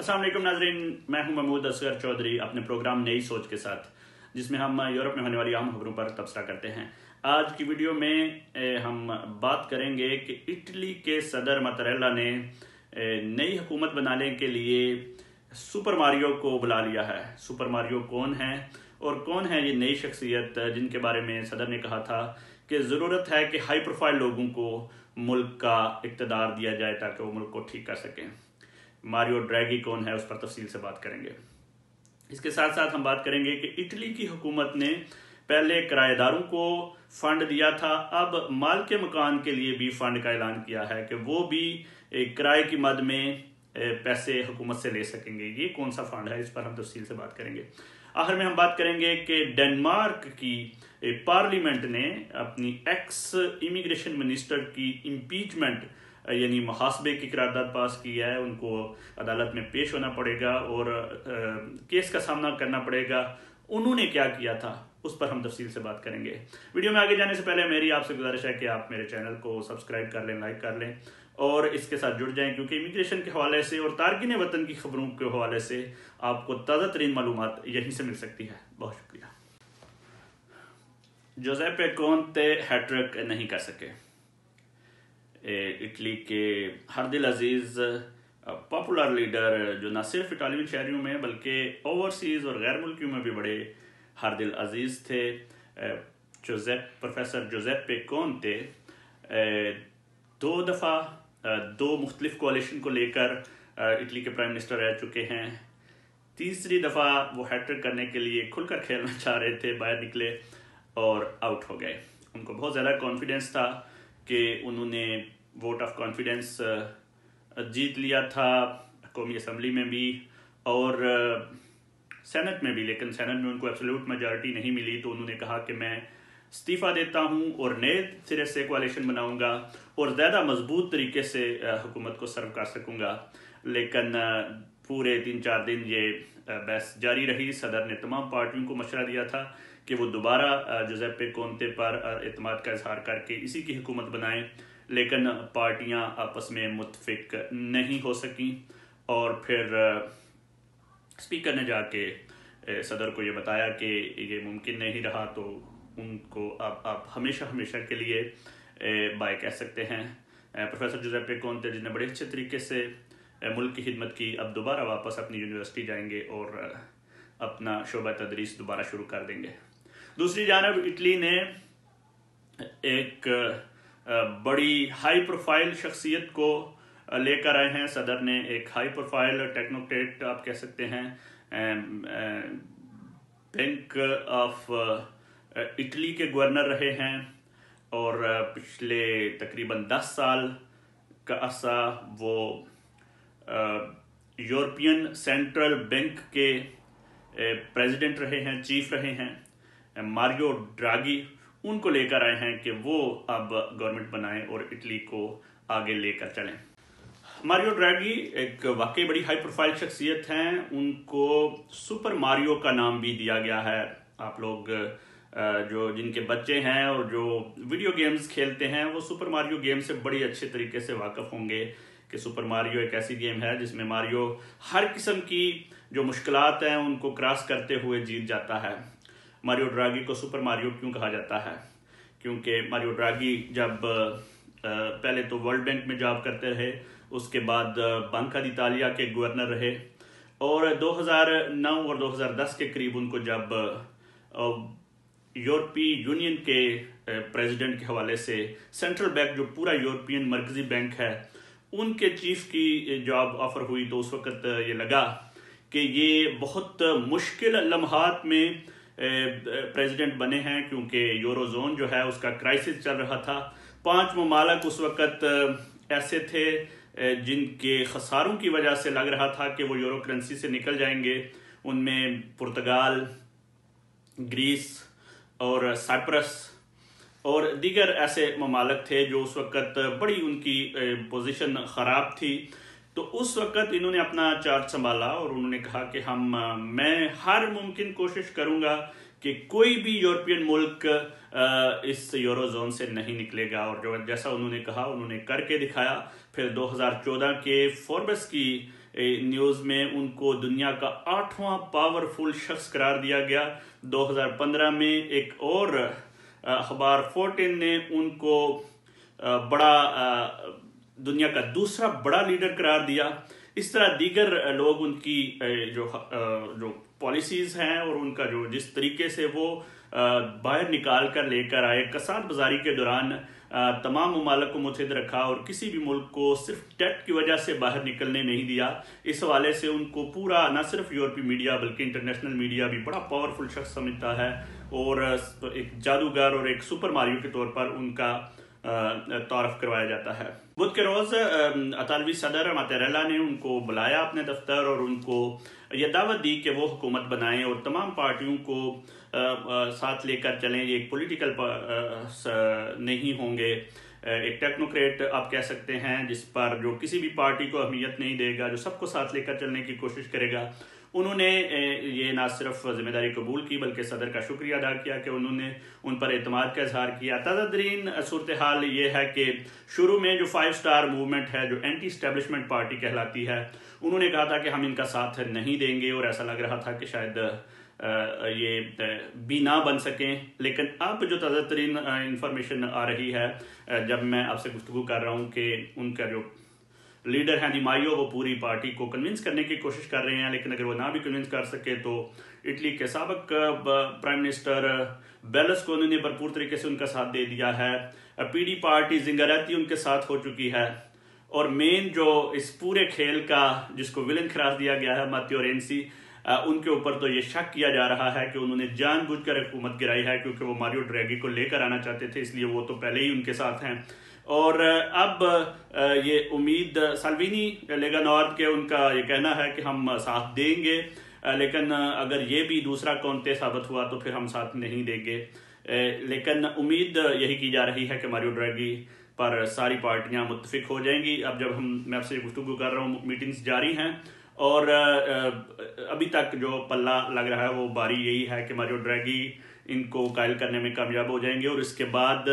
अस्सलाम वालेकुम नाजरीन, मैं हूं महमूद असगर चौधरी अपने प्रोग्राम नई सोच के साथ, जिसमें हम यूरोप में होने वाली आम खबरों पर तबसरा करते हैं। आज की वीडियो में हम बात करेंगे कि इटली के सदर मत्तरेला ने नई हुकूमत बनाने के लिए सुपर मारियो को बुला लिया है। सुपर मारियो कौन है और कौन है ये नई शख्सियत जिनके बारे में सदर ने कहा था कि ज़रूरत है कि हाई प्रोफाइल लोगों को मुल्क का इक़्तिदार दिया जाए ताकि वो मुल्क को ठीक कर सकें। मारियो ड्रैगी कौन है, उस पर तफसील से बात करेंगे। इसके साथ साथ हम बात करेंगे कि इटली की हुकूमत ने पहले किराएदारों को फंड दिया था, अब माल के मकान के लिए भी फंड का ऐलान किया है कि वो भी किराए की मद में पैसे हुकूमत से ले सकेंगे। ये कौन सा फंड है, इस पर हम तफसील से बात करेंगे। आखिर में हम बात करेंगे कि डेनमार्क की पार्लियामेंट ने अपनी एक्स इमिग्रेशन मिनिस्टर की इम्पीचमेंट यानी मुहासबे की करारदाद पास की है। उनको अदालत में पेश होना पड़ेगा और केस का सामना करना पड़ेगा। उन्होंने क्या किया था, उस पर हम तफसील से बात करेंगे। वीडियो में आगे जाने से पहले मेरी आपसे गुजारिश है कि आप मेरे चैनल को सब्सक्राइब कर लें, लाइक कर लें और इसके साथ जुड़ जाएं, क्योंकि इमिग्रेशन के हवाले से और तारकीन वतन की खबरों के हवाले से आपको ताज़ा तरीन मालूमात यहीं से मिल सकती है। बहुत शुक्रिया। जोसेपे कोंते हैट्रिक नहीं कर सके। इटली के हर दिल अजीज पॉपुलर लीडर जो न सिर्फ इटालियन शहरियों में बल्कि ओवरसीज़ और गैर मुल्कियों में भी बड़े हर दिल अजीज थे, प्रोफेसर जोसेपे कोंते 2 दफ़ा 2 मुख्तलिफ कोalition को लेकर इटली के प्राइम मिनिस्टर रह चुके हैं। तीसरी दफ़ा वो हैट्रिक करने के लिए खुलकर खेलना चाह रहे थे, बाहर निकले और आउट हो गए। उनको बहुत ज़्यादा कॉन्फिडेंस था कि उन्होंने वोट ऑफ कॉन्फिडेंस जीत लिया था कौमी असम्बली में भी और सेनेट में भी, लेकिन सेनेट में उनको एब्सोल्यूट मेजॉरिटी नहीं मिली। तो उन्होंने कहा कि मैं इस्तीफ़ा देता हूं और नए सिरे से कोalition बनाऊंगा और ज़्यादा मजबूत तरीके से हुकूमत को सर्व कर सकूंगा। लेकिन पूरे 3-4 दिन ये बहस जारी रही। सदर ने तमाम पार्टियों को मशवरा दिया था कि वो दोबारा जोसेपे कोंते पर एतमाद का इजहार करके इसी की हुकूमत बनाएं, लेकिन पार्टियां आपस में मुत्तफिक नहीं हो सकीं और फिर स्पीकर ने जाके सदर को ये बताया कि ये मुमकिन नहीं रहा, तो उनको अब आप हमेशा हमेशा के लिए बाय कह सकते हैं। प्रोफेसर जोसेपे कोंते जिन्हें बड़े अच्छे तरीके से मुल्क की खिदमत की, अब दोबारा वापस अपनी यूनिवर्सिटी जाएंगे और अपना शोबा तदरीस दोबारा शुरू कर देंगे। दूसरी जानब इटली ने एक बड़ी हाई प्रोफाइल शख्सियत को लेकर आए हैं। सदर ने एक हाई प्रोफाइल टेक्नोक्रेट आप कह सकते हैं, बैंक ऑफ इटली के गवर्नर रहे हैं और पिछले तकरीबन 10 साल का अरसा वो यूरोपियन सेंट्रल बैंक के प्रेसिडेंट रहे हैं, चीफ रहे हैं। मारियो ड्रागी उनको लेकर आए हैं कि वो अब गवर्नमेंट बनाएं और इटली को आगे लेकर चलें। मारियो ड्रागी एक वाकई बड़ी हाई प्रोफाइल शख्सियत हैं। उनको सुपर मारियो का नाम भी दिया गया है। आप लोग जो जिनके बच्चे हैं और जो वीडियो गेम्स खेलते हैं वो सुपर मारियो गेम से बड़ी अच्छे तरीके से वाकिफ होंगे कि सुपर मारियो एक ऐसी गेम है जिसमें मारियो हर किस्म की जो मुश्किलात हैं उनको क्रॉस करते हुए जीत जाता है। मारियो ड्रागी को सुपर मारियो क्यों कहा जाता है? क्योंकि मारियो ड्रागी जब पहले तो वर्ल्ड बैंक में जॉब करते रहे, उसके बाद बैंका d'Italia के गवर्नर रहे और 2009 और 2010 के करीब उनको जब यूरोपीय यूनियन के प्रेसिडेंट के हवाले से सेंट्रल बैंक जो पूरा यूरोपियन मरकजी बैंक है उनके चीफ की जॉब ऑफर हुई, तो उस वक्त ये लगा कि ये बहुत मुश्किल लम्हात में प्रेसिडेंट बने हैं, क्योंकि यूरोजोन जो है उसका क्राइसिस चल रहा था। 5 ममालिक उस वक्त ऐसे थे जिनके खसारों की वजह से लग रहा था कि वो यूरो करेंसी से निकल जाएंगे। उनमें पुर्तगाल, ग्रीस और साइप्रस और दीगर ऐसे ममालिक थे जो उस वक्त बड़ी उनकी पोजीशन ख़राब थी। तो उस वक्त इन्होंने अपना चार्ज संभाला और उन्होंने कहा कि मैं हर मुमकिन कोशिश करूंगा कि कोई भी यूरोपियन मुल्क इस यूरोजोन से नहीं निकलेगा। और जो जैसा उन्होंने कहा उन्होंने करके दिखाया। फिर 2014 के फोर्ब्स की न्यूज़ में उनको दुनिया का 8वां पावरफुल शख्स करार दिया गया। 2015 में एक और अखबार फोर्टीन ने उनको दुनिया का दूसरा बड़ा लीडर करार दिया। इस तरह दीगर लोग उनकी जो पॉलिसीज़ हैं और उनका जो जिस तरीके से वो बाहर निकाल कर लेकर आए, कसाद बाजारी के दौरान तमाम ममालिक को मुतहद रखा और किसी भी मुल्क को सिर्फ डेट की वजह से बाहर निकलने नहीं दिया। इस हवाले से उनको पूरा न सिर्फ यूरोपीय मीडिया बल्कि इंटरनेशनल मीडिया भी बड़ा पावरफुल शख्स समझता है और एक जादूगर और एक सुपर मारियो के तौर पर उनका तारफ करवाया जाता है। बुध के रोज़ अतालवी सदर मातेरेला ने उनको बुलाया अपने दफ्तर और उनको यह दावत दी कि वो हुकूमत बनाएं और तमाम पार्टियों को साथ लेकर चलें। ये एक पॉलिटिकल नहीं होंगे, एक टेक्नोक्रेट आप कह सकते हैं, जिस पर जो किसी भी पार्टी को अहमियत नहीं देगा, जो सबको साथ लेकर चलने की कोशिश करेगा। उन्होंने ये ना सिर्फ जिम्मेदारी कबूल की बल्कि सदर का शुक्रिया अदा किया कि उन्होंने उन पर एतमाद का इजहार किया। ताज़ा तरीन सूरत हाल ये है कि शुरू में जो 5 स्टार मूवमेंट है, जो एंटी इस्टेब्लिशमेंट पार्टी कहलाती है, उन्होंने कहा था कि हम इनका साथ नहीं देंगे और ऐसा लग रहा था कि शायद ये भी ना बन सकें। लेकिन अब जो ताज़ा तरीन इंफॉर्मेशन आ रही है, जब मैं आपसे गुफ्तगू कर रहा हूँ, कि उनका जो लीडर है डी मायो वो पूरी पार्टी को कन्विंस करने की कोशिश कर रहे हैं, लेकिन अगर वो ना भी कन्विंस कर सके तो इटली के साबिक प्राइम मिनिस्टर बेर्लुस्कोनी ने भरपूर तरीके से उनका साथ दे दिया है। पीडी पार्टी जिंगारेत्ती उनके साथ हो चुकी है और मेन जो इस पूरे खेल का जिसको विलन करार दिया गया है मात्तेओ रेंजी, उनके ऊपर तो ये शक किया जा रहा है कि उन्होंने जानबूझकर हुकूमत गिराई है क्योंकि वो मारियो ड्रैगी को लेकर आना चाहते थे, इसलिए वो तो पहले ही उनके साथ हैं। और अब ये उम्मीद साल्विनी लेगा नॉर्थ के उनका ये कहना है कि हम साथ देंगे, लेकिन अगर ये भी दूसरा कौनते साबित हुआ तो फिर हम साथ नहीं देंगे। लेकिन उम्मीद यही की जा रही है कि मारियो ड्रैगी पर सारी पार्टियां मुत्तफिक हो जाएंगी। अब जब मैं आपसे गुफ्तगू कर रहा हूँ, मीटिंग्स जारी हैं और अभी तक जो पल्ला लग रहा है वो बारी यही है कि मारियो ड्रैगी इनको कायल करने में कामयाब हो जाएंगे और इसके बाद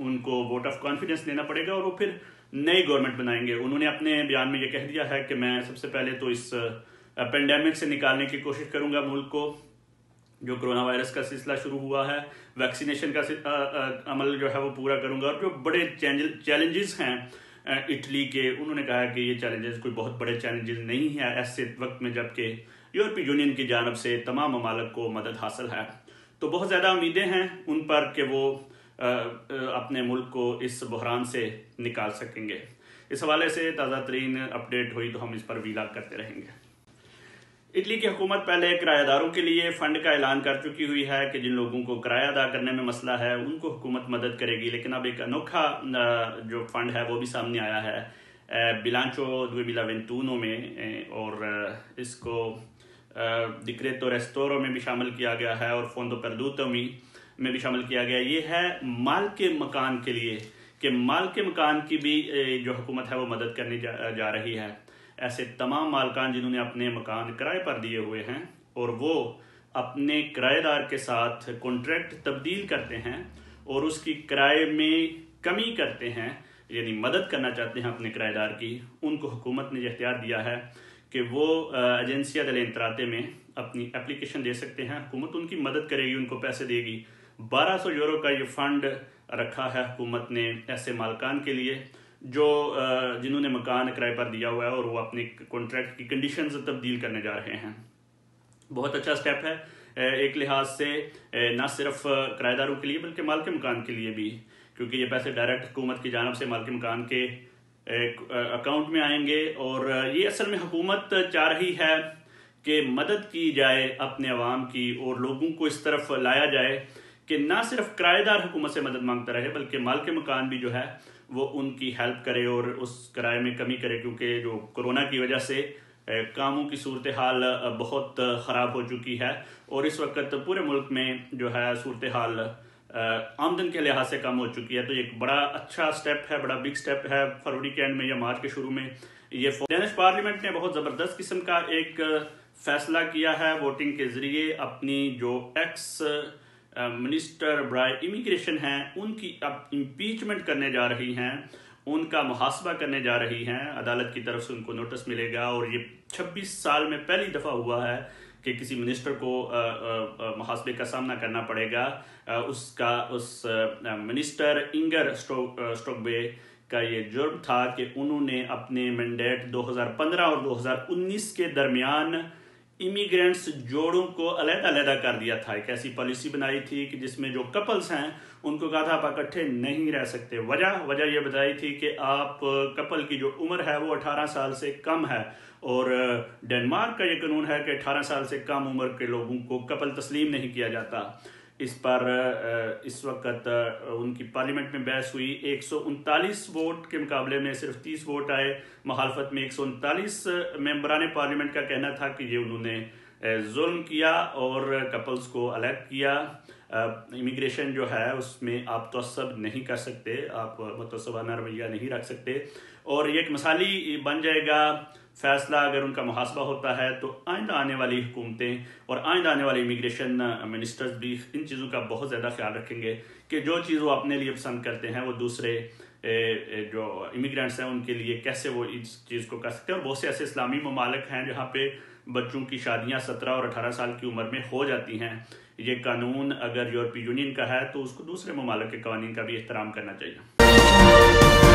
उनको वोट ऑफ कॉन्फिडेंस देना पड़ेगा और वो फिर नई गवर्नमेंट बनाएंगे। उन्होंने अपने बयान में ये कह दिया है कि मैं सबसे पहले तो इस पेंडेमिक से निकालने की कोशिश करूंगा मुल्क को। जो कोरोना वायरस का सिलसिला शुरू हुआ है, वैक्सीनेशन का अमल जो है वो पूरा करूंगा और जो बड़े चैलेंजेस हैं इटली के, उन्होंने कहा कि ये चैलेंजेस कोई बहुत बड़े चैलेंजेस नहीं है ऐसे वक्त में जबकि यूरोपीय यूनियन की जानब से तमाम ममालिक को मदद हासिल है। तो बहुत ज़्यादा उम्मीदें हैं उन पर कि वो अपने मुल्क को इस बहरान से निकाल सकेंगे। इस हवाले से ताज़ा तरीन अपडेट हुई तो हम इस पर वीलाग करते रहेंगे। इटली की हुकूमत पहले किराएदारों के लिए फ़ंड का ऐलान कर चुकी हुई है कि जिन लोगों को किराया अदा करने में मसला है उनको हुकूमत मदद करेगी, लेकिन अब एक अनोखा जो फ़ंड है वो भी सामने आया है बिलांचो 2021 में और इसको डिक्रेतो रेस्टोरो में भी शामिल किया गया है और फोंदो परदूतो में भी शामिल किया गया। ये है माल के मकान के लिए कि माल के मकान की भी जो हुकूमत है वो मदद करने जा रही है। ऐसे तमाम मालकान जिन्होंने अपने मकान किराए पर दिए हुए हैं और वो अपने किराएदार के साथ कॉन्ट्रैक्ट तब्दील करते हैं और उसकी किराए में कमी करते हैं, यानी मदद करना चाहते हैं अपने किराएदार की, उनको हुकूमत ने इख्तियार दिया है कि वो एजेंसिया दल इंतराते में अपनी एप्लीकेशन दे सकते हैं। हुकूमत उनकी मदद करेगी, उनको पैसे देगी। 1200 यूरो का ये फ़ंड रखा है हुकूमत ने ऐसे मालकान के लिए जो जिन्होंने मकान किराए पर दिया हुआ है और वो अपने कॉन्ट्रैक्ट की कंडीशंस तब्दील करने जा रहे हैं। बहुत अच्छा स्टेप है एक लिहाज से, ना सिर्फ किराएदारों के लिए बल्कि माल के मकान के लिए भी, क्योंकि ये पैसे डायरेक्ट हुकूमत की जानब से माल के मकान के अकाउंट में आएंगे। और ये असल में हुकूमत चाह रही है कि मदद की जाए अपने अवाम की और लोगों को इस तरफ लाया जाए कि ना सिर्फ किराएदार हुकूमत से मदद मांगता रहे बल्कि माल के मकान भी जो है वो उनकी हेल्प करे और उस किराए में कमी करे, क्योंकि जो कोरोना की वजह से कामों की सूरत हाल बहुत ख़राब हो चुकी है और इस वक्त पूरे मुल्क में जो है सूरत हाल आमदन के लिहाज से कम हो चुकी है। तो एक बड़ा अच्छा स्टेप है, बड़ा बिग स्टेप है। फरवरी के एंड में या मार्च के शुरू में ये डेनिश पार्लियामेंट ने बहुत ज़बरदस्त किस्म का एक फैसला किया है वोटिंग के ज़रिए। अपनी जो एक्स मिनिस्टर ब्राय इमिग्रेशन हैं उनकी अब इम्पीचमेंट करने जा रही हैं, उनका मुहासबा करने जा रही हैं। अदालत की तरफ से उनको नोटिस मिलेगा और ये 26 साल में पहली दफ़ा हुआ है कि किसी मिनिस्टर को मुहासबे का सामना करना पड़ेगा। उस मिनिस्टर इंगर स्टोगबे का ये जुर्म था कि उन्होंने अपने मैंडेट 2015 और 2019 के दरमियान इमिग्रेंट्स जोड़ों को अलग-अलग कर दिया था। एक ऐसी पॉलिसी बनाई थी कि जिसमें जो कपल्स हैं उनको कहा था आप इकट्ठे नहीं रह सकते। वजह ये बताई थी कि आप कपल की जो उम्र है वो 18 साल से कम है और डेनमार्क का ये कानून है कि 18 साल से कम उम्र के लोगों को कपल तस्लीम नहीं किया जाता। इस पर इस वक्त उनकी पार्लियामेंट में बहस हुई। 139 वोट के मुकाबले में सिर्फ 30 वोट आए। मुखालफत में 139 मेंबरान पार्लियामेंट का कहना था कि ये उन्होंने जुल्म किया और कपल्स को अलग किया। इमिग्रेशन जो है उसमें आप तसब नहीं कर सकते, आप मुतसबाना रवैया नहीं रख सकते और ये एक मिसाली बन जाएगा फैसला अगर उनका मुहासबा होता है। तो आइंदा आने वाली हुकूमतें और आइंदा आने वाले इमिग्रेशन मिनिस्टर्स भी इन चीज़ों का बहुत ज़्यादा ख्याल रखेंगे कि जो चीज़ वो अपने लिए पसंद करते हैं वो दूसरे जो इमिग्रेंट्स हैं उनके लिए कैसे वो इस चीज़ को कर सकते हैं। और बहुत से ऐसे इस्लामी ममालिक हैं जहाँ पे बच्चों की शादियाँ 17 और 18 साल की उम्र में हो जाती हैं। ये कानून अगर यूरोपीय यूनियन का है तो उसको दूसरे ममालिक के कानून का भी एहतराम करना चाहिए।